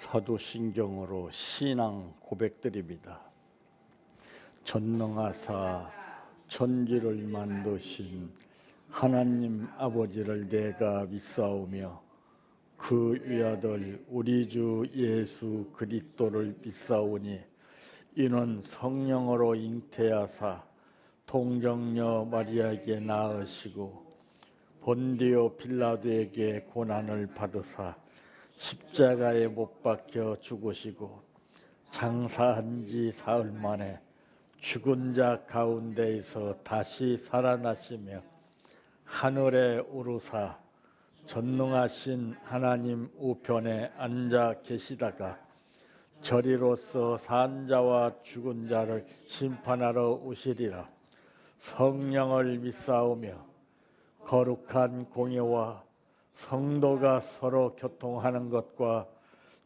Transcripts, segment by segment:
사도신경으로 신앙 고백드립니다. 전능하사 천지를 만드신 하나님 아버지를 내가 믿사오며 그 위아들 우리 주 예수 그리스도를 믿사오니 이는 성령으로 잉태하사 동정녀 마리아에게 낳으시고 본디오 빌라도에게 고난을 받으사 십자가에 못 박혀 죽으시고 장사한 지 사흘 만에 죽은 자 가운데에서 다시 살아나시며 하늘에 오르사 전능하신 하나님 우편에 앉아 계시다가 저리로서 산 자와 죽은 자를 심판하러 오시리라. 성령을 믿사오며 거룩한 공예와 성도가 서로 교통하는 것과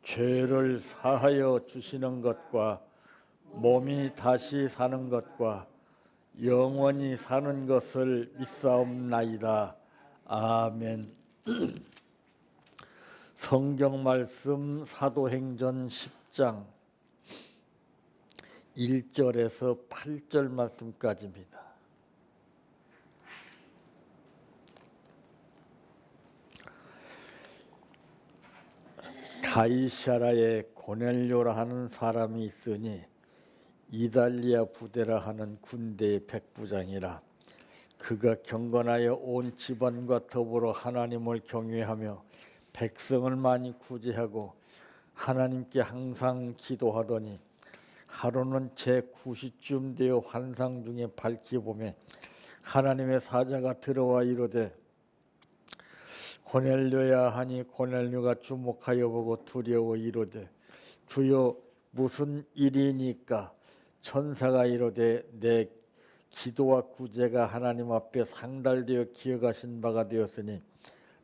죄를 사하여 주시는 것과 몸이 다시 사는 것과 영원히 사는 것을 믿사옵나이다. 아멘. 성경 말씀 사도행전 10장 1절에서 8절 말씀까지입니다. 가이사라에 고넬료라 하는 사람이 있으니 이달리아 부대라 하는 군대의 백부장이라. 그가 경건하여 온 집안과 더불어 하나님을 경외하며 백성을 많이 구제하고 하나님께 항상 기도하더니 하루는 제9시쯤 되어 환상 중에 밝히 보매 하나님의 사자가 들어와 이르되 고넬료야 하니 고넬료가 주목하여 보고 두려워 이르되 주여 무슨 일이니까? 천사가 이르되 내 기도와 구제가 하나님 앞에 상달되어 기억하신 바가 되었으니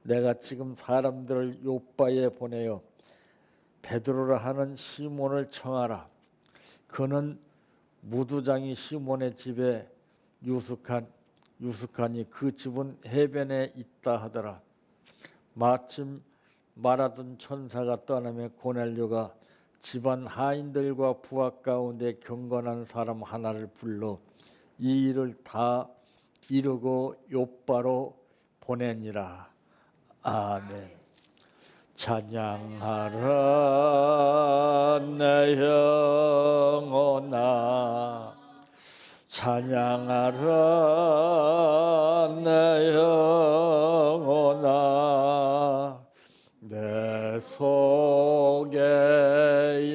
내가 지금 사람들을 요바에 보내어 베드로라 하는 시몬을 청하라. 그는 무두장이 시몬의 집에 유숙하니 그 집은 해변에 있다 하더라. 마침 말하던 천사가 떠나며 고넬료가 집안 하인들과 부하 가운데 경건한 사람 하나를 불러 이 일을 다 이루고 요바로 보내니라. 아멘. 찬양하라 내 영혼아, 찬양하라 내 영혼아, 내 속에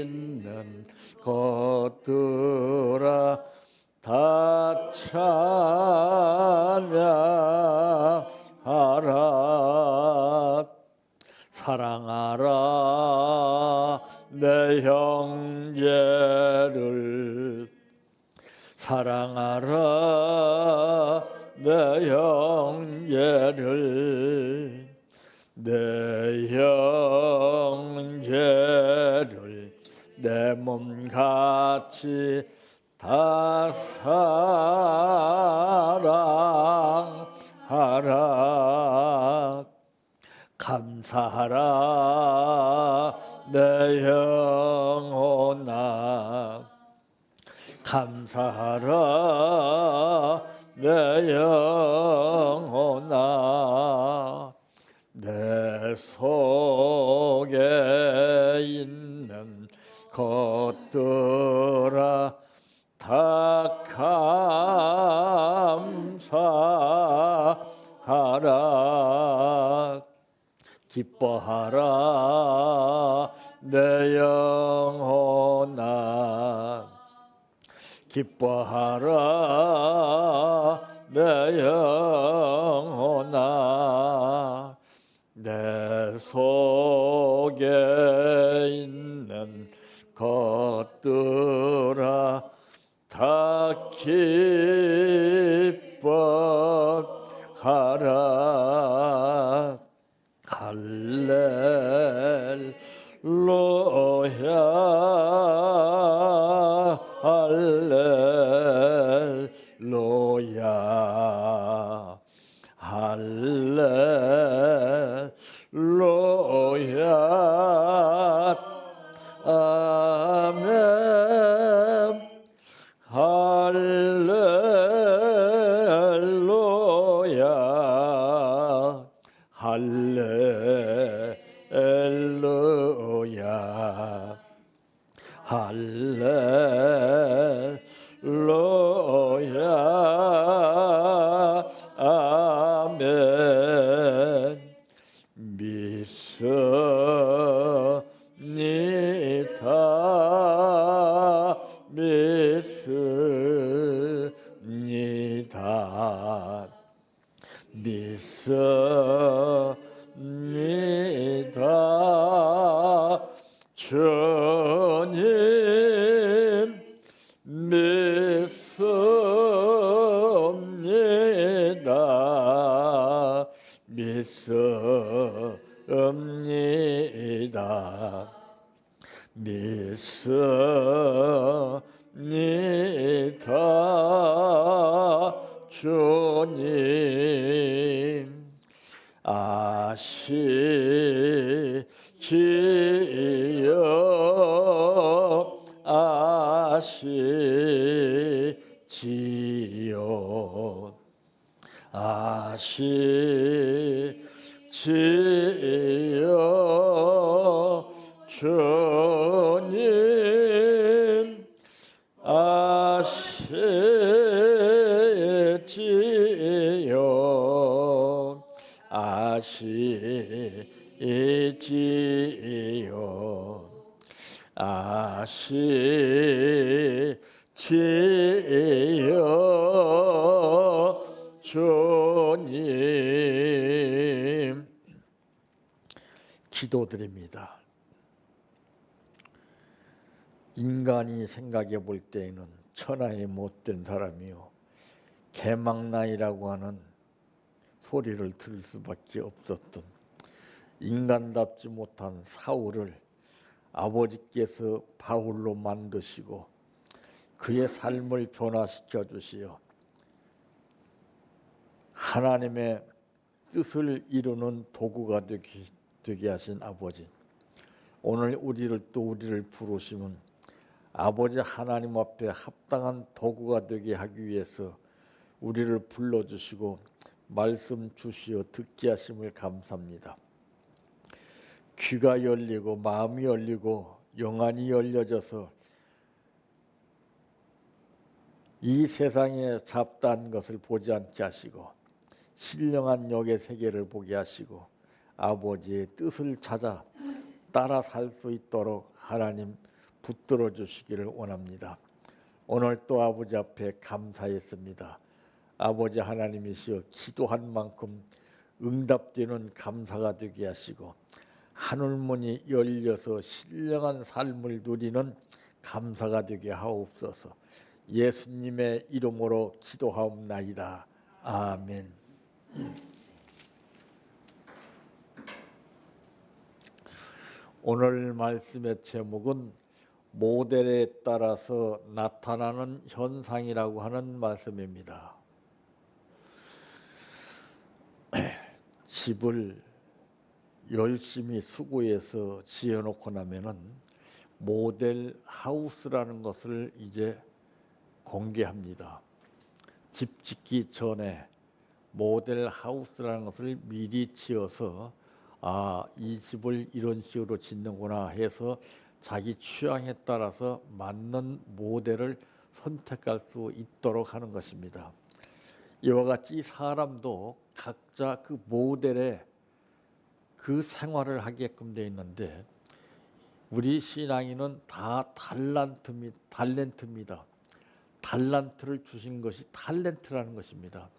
있는 것들아 다 찬양하라. 사랑하라 내 형제를, 사랑하라 내 형제를, 내 형제를 내 몸같이 다 사랑하라. 감사하라 내 영혼아, 감사하라 내 영혼아, 내 속에 있는 것들아 다 감사하라. 기뻐하라 내 영혼아, 기뻐하라 내 영혼아, 내 속에 있는 것들아 다 기뻐하라. 할렐루야, 할렐루야, 할렐루야, 아멘. 할렐루야. 할렐루야. 할렐루야. 아멘. 믿습니다. 믿습니다. 믿습니다. 주님 믿습니다. 믿습니다. 믿습니다. 주님 아시지요. 아시지요. 아시지요. 주님 아시지요. 아시지요. 아시지요. 주님 기도드립니다. 인간이 생각해 볼 때에는 천하의 못된 사람이요 개망나이라고 하는 소리를 들을 수밖에 없었던 인간답지 못한 사울을 아버지께서 바울로 만드시고 그의 삶을 변화시켜 주시어 하나님의 뜻을 이루는 도구가 되게 하신 아버지, 오늘 우리를 부르시면 아버지 하나님 앞에 합당한 도구가 되게 하기 위해서 우리를 불러주시고 말씀 주시어 듣게 하심을 감사합니다. 귀가 열리고 마음이 열리고 영안이 열려져서 이 세상에 잡다한 것을 보지 않게 하시고 신령한 영의 세계를 보게 하시고 아버지의 뜻을 찾아 따라 살 수 있도록 하나님 붙들어 주시기를 원합니다. 오늘 또 아버지 앞에 감사했습니다. 아버지 하나님이시여 기도한 만큼 응답되는 감사가 되게 하시고 하늘문이 열려서 신령한 삶을 누리는 감사가 되게 하옵소서. 예수님의 이름으로 기도하옵나이다. 아멘. 오늘 말씀의 제목은 모델에 따라서 나타나는 현상이라고 하는 말씀입니다. 집을 열심히 수고해서 지어놓고 나면은 모델 하우스라는 것을 이제 공개합니다. 집 짓기 전에 모델 하우스라는 것을 미리 지어서 이 집을 이런 식으로 짓는구나 해서 자기 취향에 따라서 맞는 모델을 선택할 수 있도록 하는 것입니다. 이와 같이 사람도 각자 그 모델에 그 생활을 하게끔 되어 있는데 우리 신앙인은 다 탤런트입니다. 탤런트를 주신 것이 탤런트라는 것입니다.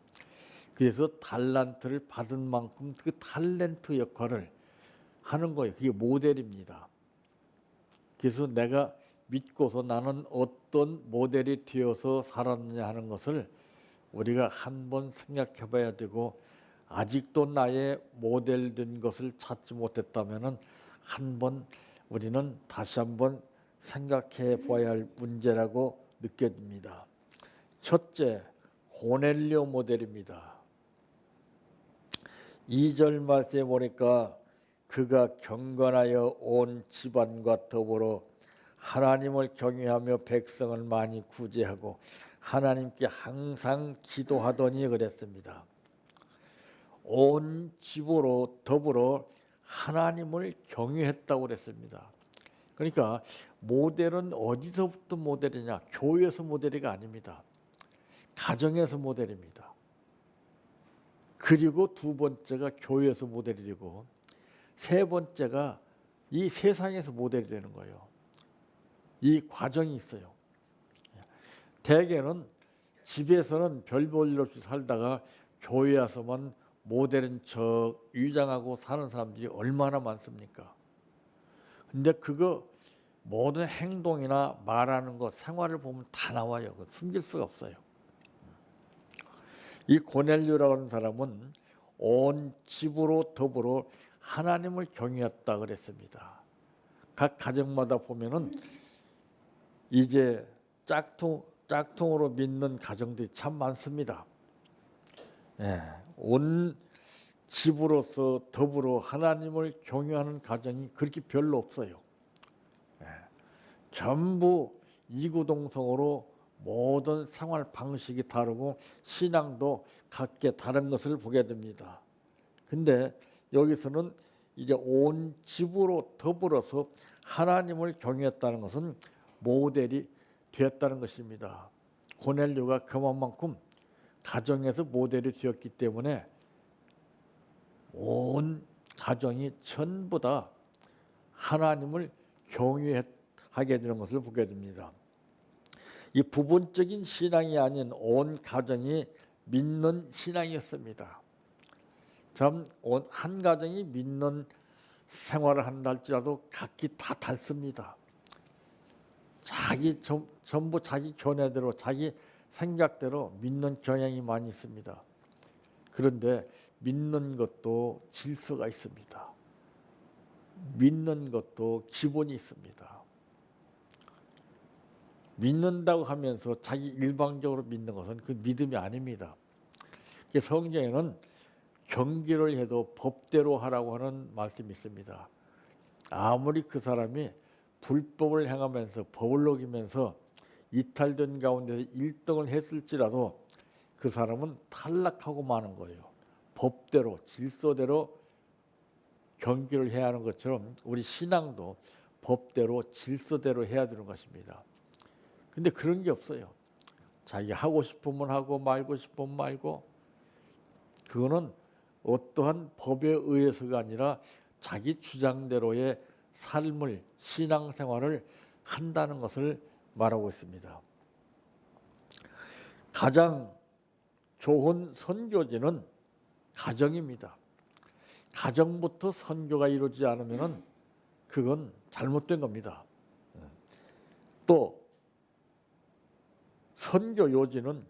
그래서 탤런트를 받은 만큼 그 탤런트 역할을 하는 거예요. 그게 모델입니다. 그래서 내가 믿고서 나는 어떤 모델이 되어서 살았느냐 하는 것을 우리가 한번 생각해 봐야 되고 아직도 나의 모델된 것을 찾지 못했다면 한번 우리는 다시 한번 생각해 봐야 할 문제라고 느껴집니다. 첫째, 고넬료 모델입니다. 2절 말씀에 보니까 그가 경건하여 온 집안과 더불어 하나님을 경외하며 백성을 많이 구제하고 하나님께 항상 기도하더니 그랬습니다. 온 집으로 더불어 하나님을 경외했다고 그랬습니다. 그러니까 모델은 어디서부터 모델이냐? 교회에서 모델이 아닙니다. 가정에서 모델입니다. 그리고 두 번째가 교회에서 모델이 되고 세 번째가 이 세상에서 모델이 되는 거예요. 이 과정이 있어요. 대개는 집에서는 별 볼 일 없이 살다가 교회 와서만 모델인 척 위장하고 사는 사람들이 얼마나 많습니까? 근데 그거 모든 행동이나 말하는 것, 생활을 보면 다 나와요. 숨길 수가 없어요. 이 고넬료라고 하는 사람은 온 집으로 더불어 하나님을 경외했다 그랬습니다. 각 가정마다 보면은 이제 짝퉁으로 믿는 가정들이 참 많습니다. 예, 온 집으로서 더불어 하나님을 경외하는 가정이 그렇게 별로 없어요. 예, 전부 이구동성으로 모든 생활 방식이 다르고 신앙도 각기 다른 것을 보게 됩니다. 근데 여기서는 이제 온 집으로 더불어서 하나님을 경외했다는 것은 모델이 되었다는 것입니다. 고넬료가 그만큼 가정에서 모델이 되었기 때문에 온 가정이 전부 다 하나님을 경외하게 되는 것을 보게 됩니다. 이 부분적인 신앙이 아닌 온 가정이 믿는 신앙이었습니다. 참 한 가정이 믿는 생활을 한다 할지라도 각기 다 다릅니다. 전부 자기 견해대로 자기 생각대로 믿는 경향이 많이 있습니다. 그런데 믿는 것도 질서가 있습니다. 믿는 것도 기본이 있습니다. 믿는다고 하면서 자기 일방적으로 믿는 것은 그 믿음이 아닙니다. 성경에는 경기를 해도 법대로 하라고 하는 말씀이 있습니다. 아무리 그 사람이 불법을 행하면서 법을 어기면서 이탈된 가운데서 1등을 했을지라도 그 사람은 탈락하고 마는 거예요. 법대로 질서대로 경기를 해야 하는 것처럼 우리 신앙도 법대로 질서대로 해야 되는 것입니다. 근데 그런 게 없어요. 자기 하고 싶으면 하고 말고 싶으면 말고, 그거는 어떠한 법에 의해서가 아니라 자기 주장대로의 삶을, 신앙생활을 한다는 것을 말하고 있습니다. 가장 좋은 선교지는 가정입니다. 가정부터 선교가 이루어지지 않으면 그건 잘못된 겁니다. 또 선교 요지는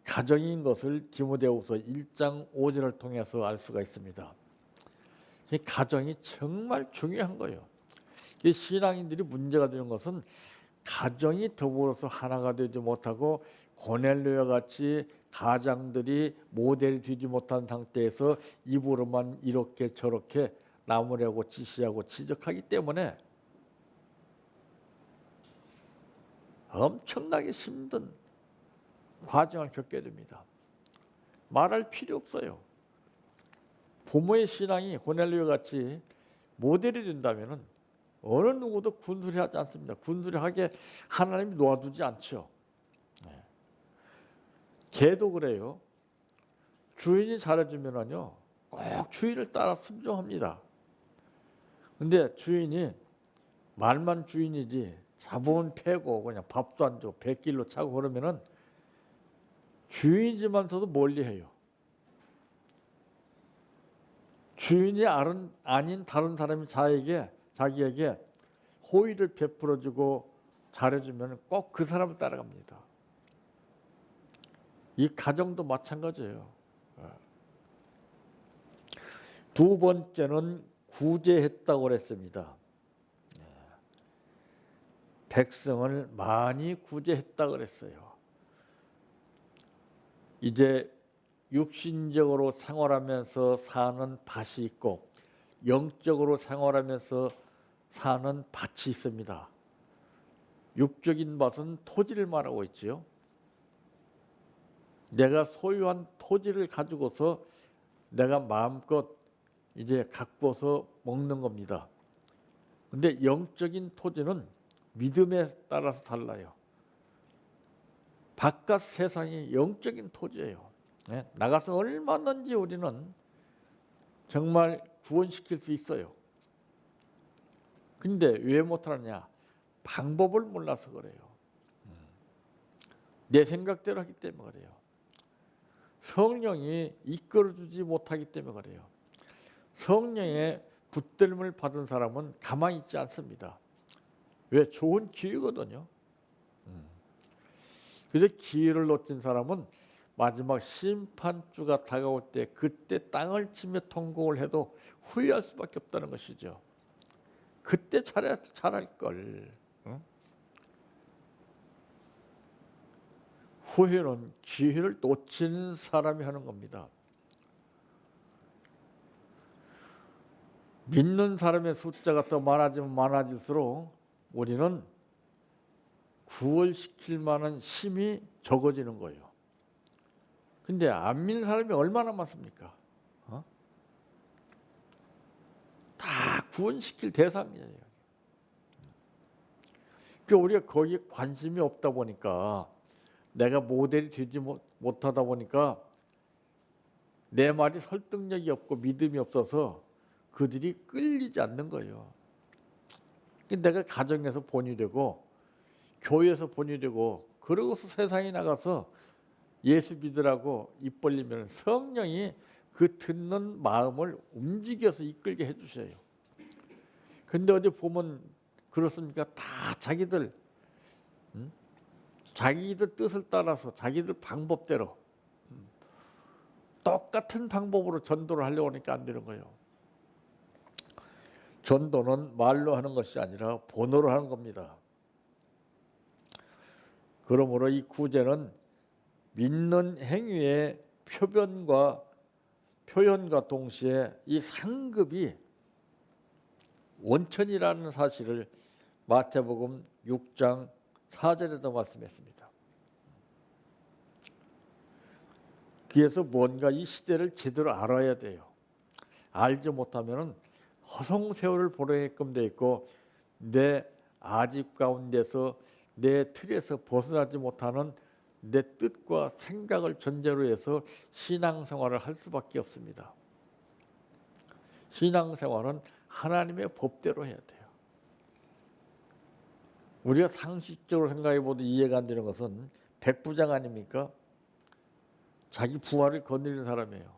가정인 것을 디모데후서 1장 5절을 통해서 알 수가 있습니다. 이 가정이 정말 중요한 거예요. 이 신앙인들이 문제가 되는 것은 가정이 더불어서 하나가 되지 못하고 고넬료와 같이 가장들이 모델이 되지 못한 상태에서 입으로만 이렇게 저렇게 나무라고 지시하고 지적하기 때문에 엄청나게 힘든 과정을 겪게 됩니다. 말할 필요 없어요. 부모의 신앙이 고넬료와 같이 모델이 된다면 어느 누구도 군수리하지 않습니다. 군수리하게 하나님이 놓아두지 않죠. 개도 그래요. 주인이 잘해주면은요, 꼭 주인을 따라 순종합니다. 근데 주인이 말만 주인이지 잡으면 패고 그냥 밥도 안 주고 백길로 차고 그러면은 주인이지만서도 멀리해요. 주인이 아닌 다른 사람이 자기에게 호의를 베풀어주고 잘해주면 꼭 그 사람을 따라갑니다. 이 가정도 마찬가지예요. 두 번째는 구제했다고 그랬습니다. 백성을 많이 구제했다고 그랬어요. 이제 육신적으로 생활하면서 사는 밭이 있고 영적으로 생활하면서 사는 밭이 있습니다. 육적인 밭은 토지를 말하고 있지요. 내가 소유한 토지를 가지고서 내가 마음껏 이제 가꾸어서 먹는 겁니다. 근데 영적인 토지는 믿음에 따라서 달라요. 바깥 세상이 영적인 토지예요. 네? 나가서 얼마든지 우리는 정말 구원시킬 수 있어요. 근데 왜 못하느냐? 방법을 몰라서 그래요. 내 생각대로 하기 때문에 그래요. 성령이 이끌어주지 못하기 때문에 그래요. 성령의 붙들림을 받은 사람은 가만히 있지 않습니다. 왜? 좋은 기회거든요. 그래서 기회를 놓친 사람은 마지막 심판주가 다가올 때 그때 땅을 치며 통곡을 해도 후회할 수밖에 없다는 것이죠. 그때 잘할 걸. 응? 후회는 기회를 놓치는 사람이 하는 겁니다. 믿는 사람의 숫자가 더 많아지면 많아질수록 우리는 구원시킬 만한 힘이 적어지는 거예요. 근데 안 믿는 사람이 얼마나 많습니까? 다 구원시킬 대상이에요. 그러니까 우리가 거기에 관심이 없다 보니까 내가 모델이 되지 못하다 보니까 내 말이 설득력이 없고 믿음이 없어서 그들이 끌리지 않는 거예요. 내가 가정에서 본이 되고 교회에서 본이 되고 그러고서 세상에 나가서 예수 믿으라고 입 벌리면 성령이 그 듣는 마음을 움직여서 이끌게 해주셔요. 근데 어디 보면 그렇습니까? 다 자기들 뜻을 따라서 자기들 방법대로 똑같은 방법으로 전도를 하려고 하니까 안 되는 거예요. 전도는 말로 하는 것이 아니라 본어로 하는 겁니다. 그러므로 이 구제는 믿는 행위의 표현과 동시에 이 상급이 원천이라는 사실을 마태복음 6장 4절에도 말씀했습니다. 그래서 뭔가 이 시대를 제대로 알아야 돼요. 알지 못하면 허송세월을 보내게끔 돼 있고 내 아집 가운데서 내 틀에서 벗어나지 못하는 내 뜻과 생각을 전제로 해서 신앙생활을 할 수밖에 없습니다. 신앙생활은 하나님의 법대로 해야 돼요. 우리가 상식적으로 생각해 봐도 이해가 안 되는 것은 백부장 아닙니까? 자기 부하를 거느리는 사람이에요.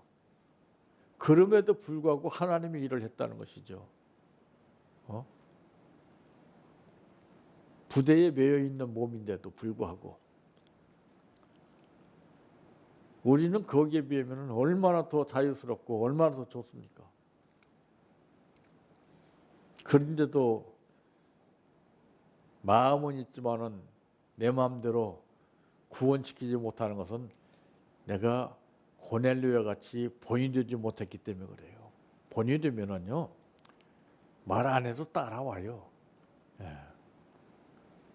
그럼에도 불구하고 하나님이 일을 했다는 것이죠. 부대에 매여 있는 몸인데도 불구하고 우리는 거기에 비하면 얼마나 더 자유스럽고 얼마나 더 좋습니까? 그런데도 마음은 있지만은 내 마음대로 구원시키지 못하는 것은 내가 고넬료와 같이 본이 되지 못했기 때문에 그래요. 본이 되면은요 말 안 해도 따라와요. 예.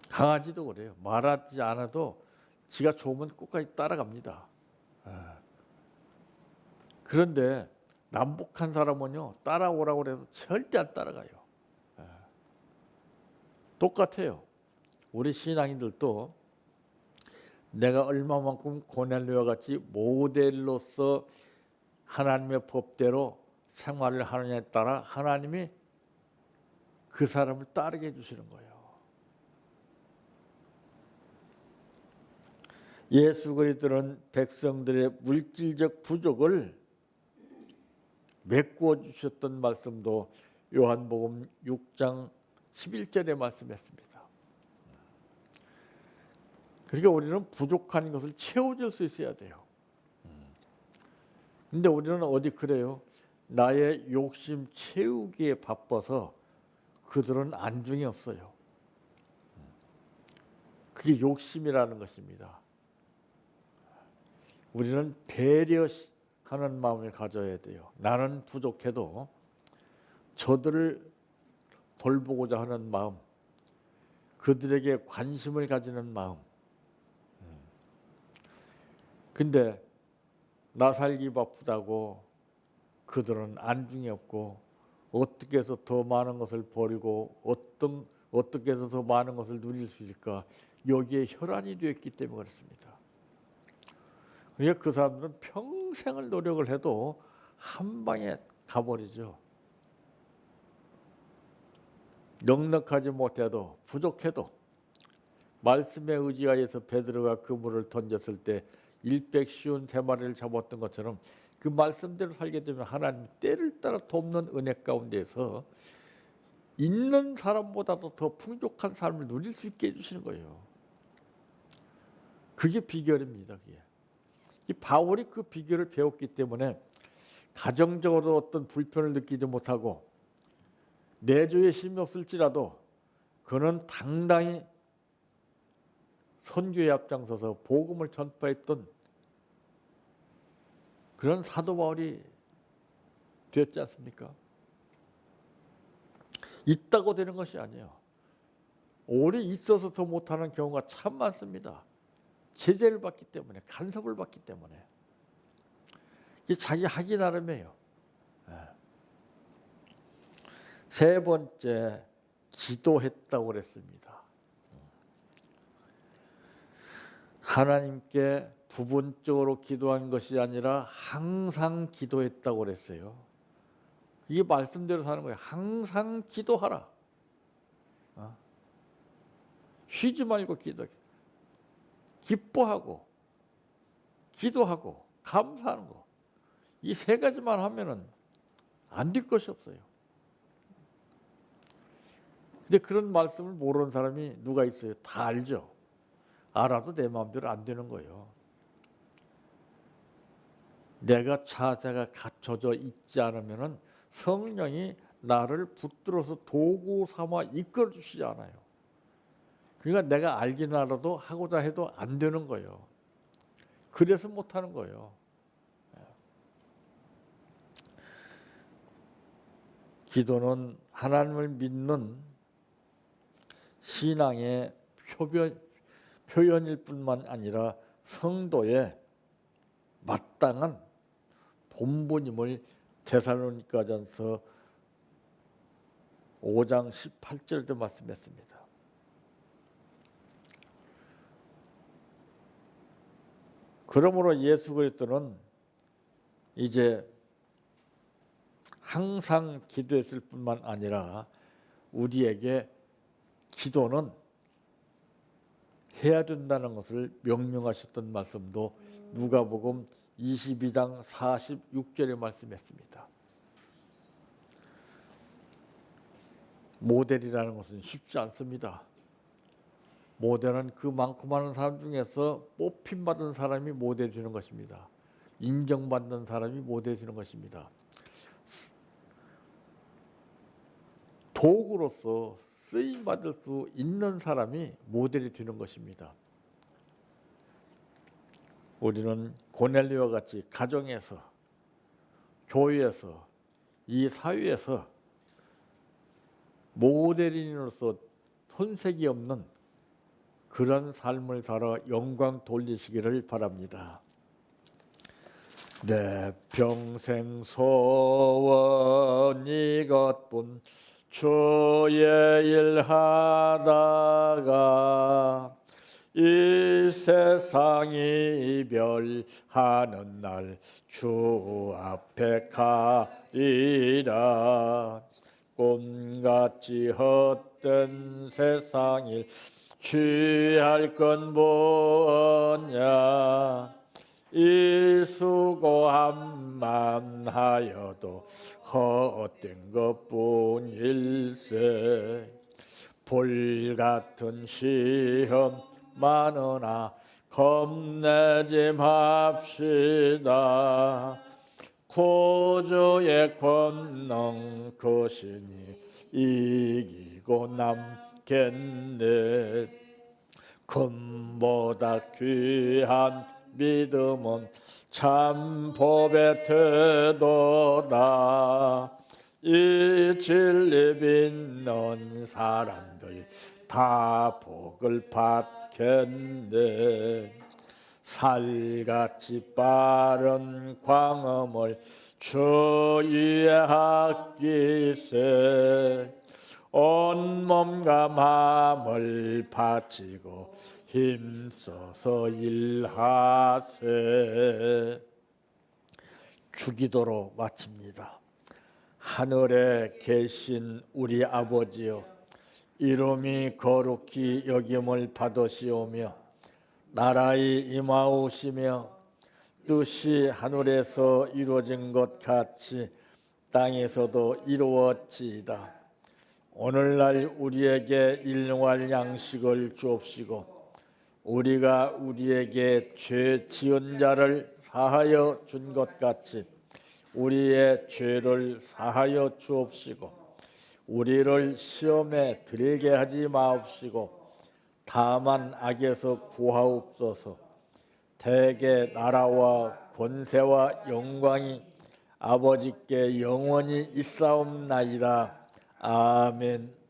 강아지도 그래요. 말하지 않아도 지가 좋으면 끝까지 따라갑니다. 예. 그런데 남북한 사람은요 따라오라고 해도 절대 안 따라가요. 예. 똑같아요. 우리 신앙인들도 내가 얼마만큼 고넬료와 같이 모델로서 하나님의 법대로 생활을 하느냐에 따라 하나님이 그 사람을 따르게 해주시는 거예요. 예수 그리스도는 백성들의 물질적 부족을 메꾸어 주셨던 말씀도 요한복음 6장 11절에 말씀했습니다. 그러니까 우리는 부족한 것을 채워줄 수 있어야 돼요. 근데 우리는 어디 그래요? 나의 욕심 채우기에 바빠서 그들은 안중이 없어요. 그게 욕심이라는 것입니다. 우리는 배려하는 마음을 가져야 돼요. 나는 부족해도 저들을 돌보고자 하는 마음, 그들에게 관심을 가지는 마음. 근데 나 살기 바쁘다고 그들은 안중이 없고 어떻게 해서 더 많은 것을 버리고 어떻게 해서 더 많은 것을 누릴 수 있을까? 여기에 혈안이 되었기 때문에 그렇습니다. 그러니까 그 사람들은 평생을 노력을 해도 한 방에 가버리죠. 넉넉하지 못해도 부족해도 말씀에 의지하여서 베드로가 그물을 던졌을 때 일백쉬운 세 마리를 잡았던 것처럼 그 말씀대로 살게 되면 하나님 때를 따라 돕는 은혜 가운데서 있는 사람보다도 더 풍족한 삶을 누릴 수 있게 해주시는 거예요. 그게 비결입니다. 그게. 이 바울이 그 비결을 배웠기 때문에 가정적으로 어떤 불편을 느끼지 못하고 내조에 힘이 없을지라도 그는 당당히 선교에 앞장서서 복음을 전파했던 그런 사도 바울이 되었지 않습니까? 있다고 되는 것이 아니에요. 오래 있어서 더 못하는 경우가 참 많습니다. 제재를 받기 때문에, 간섭을 받기 때문에. 이게 자기 하기 나름이에요. 세 번째, 기도했다고 그랬습니다. 하나님께 부분적으로 기도한 것이 아니라 항상 기도했다고 그랬어요. 이게 말씀대로 사는 거예요. 항상 기도하라. 쉬지 말고 기도해. 기뻐하고 기도하고 감사하는 거. 이 세 가지만 하면은 안 될 것이 없어요. 근데 그런 말씀을 모르는 사람이 누가 있어요? 다 알죠. 알아도 내 마음대로 안 되는 거예요. 내가 자세가 갖춰져 있지 않으면은 성령이 나를 붙들어서 도구 삼아 이끌어 주시지 않아요. 그러니까 내가 알기는 알아도 하고자 해도 안 되는 거예요. 그래서 못 하는 거예요. 기도는 하나님을 믿는 신앙의 표현일 뿐만 아니라 성도의 마땅한 본분임을 데살로니가전서 5장 18절도 말씀했습니다. 그러므로 예수 그리스도는 이제 항상 기도했을 뿐만 아니라 우리에게 기도는 해야 된다는 것을 명령하셨던 말씀도 누가복음 22장 46절에 말씀했습니다. 모델이라는 것은 쉽지 않습니다. 모델은 그 많고 많은 사람 중에서 뽑힘받은 사람이 모델이 되는 것입니다. 인정받는 사람이 모델이 되는 것입니다. 도구로서 쓰임받을 수 있는 사람이 모델이 되는 것입니다. 우리는 고넬료와 같이 가정에서, 교회에서, 이 사회에서 모델인으로서 손색이 없는 그런 삶을 살아 영광 돌리시기를 바랍니다. 내 평생 소원 이것뿐 주의 일 하다가 이 세상이 이별하는 날 주 앞에 가리라. 꿈같이 헛된 세상일 취할 건 뭐냐. 이 수고함만 하여도 헛된 것뿐일세. 불같은 시험 많으나 겁내지 맙시다. 구주의 권능 크시니 이기고 남겠네. 금보다 귀한 믿음은 참 법의 태도다. 이 진리 믿는 사람들 다 복을 받겠네. 살같이 빠른 광음을 주위에 아끼세. 온몸과 마음을 바치고 힘써서 일하세. 주기도로 마칩니다. 하늘에 계신 우리 아버지여, 이름이 거룩히 여김을 받으시오며 나라의 임하오시며 뜻이 하늘에서 이루어진 것 같이 땅에서도 이루어지이다. 오늘날 우리에게 일용할 양식을 주옵시고 우리가 우리에게 죄 지은 자를 사하여 준 것 같이 우리의 죄를 사하여 주옵시고 우리를 시험에 들게 하지 마옵시고 다만 악에서 구하옵소서. 대개 나라와 권세와 영광이 아버지께 영원히 있사옵나이다. 아멘.